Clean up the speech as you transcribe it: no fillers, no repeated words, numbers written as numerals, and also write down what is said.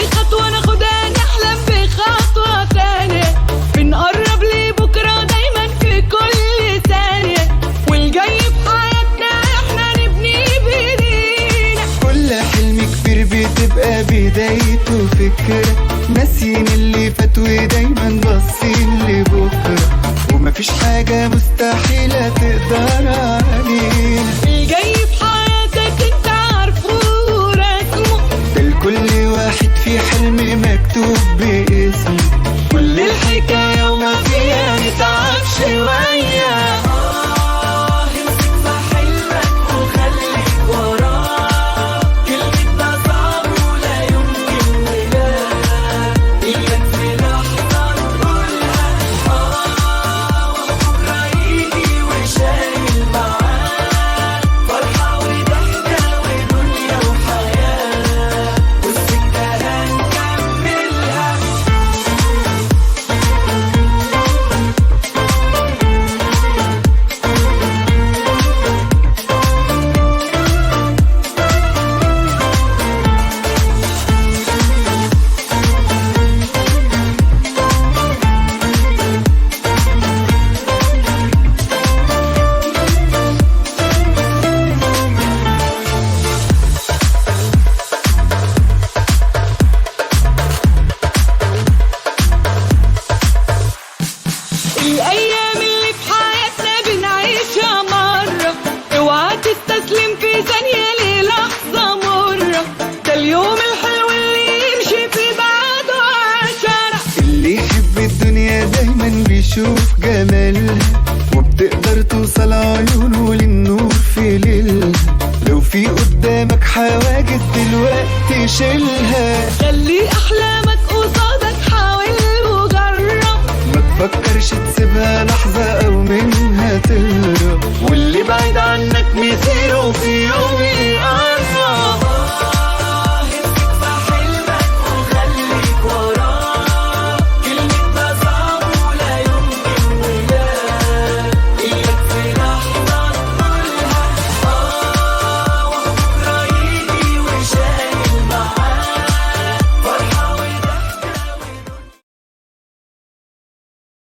خطوة ناخدها نحلم بخطوة تانية، بنقرب لبكرة دايما في كل ثانية، والجاي في حياتنا احنا نبني بايدينا. كل حلم كبير بتبقى بدايته فكرة، ناسيين اللي فات ودايما باصين لبكرة، ومفيش حاجة مستحيلة تقدر علينا. الجاي في حياتك انت عارفه ورسمه، ده لكل واحد في حلم مكتوب باسمه، كل الحكاية وما فيها نتعب شوية. امسك في حلمك وخليك وراه، كلمتنا صعب ولا يمكن ولا إياك في لحظة نقولها وبكرة يجي وشايل معاه فرحة وضحكة ودنيا وحياة، والسكة هنكملها. الأيام اللي في حياتنا بنعيشها مرة، اوعى تستسلم في ثانية للحظة مرة، ده اليوم الحلو اللي يمشي في بعده 10. اللي يحب الدنيا دايما بيشوف جمالها، وبتقدر توصل عيونه للنور في ليلها، لو في قدامك حواجز دلوقتي شيلها. خلي أحلامك قصادك، حاول وجرب، ما تفكرش تسيبها لحظة أو من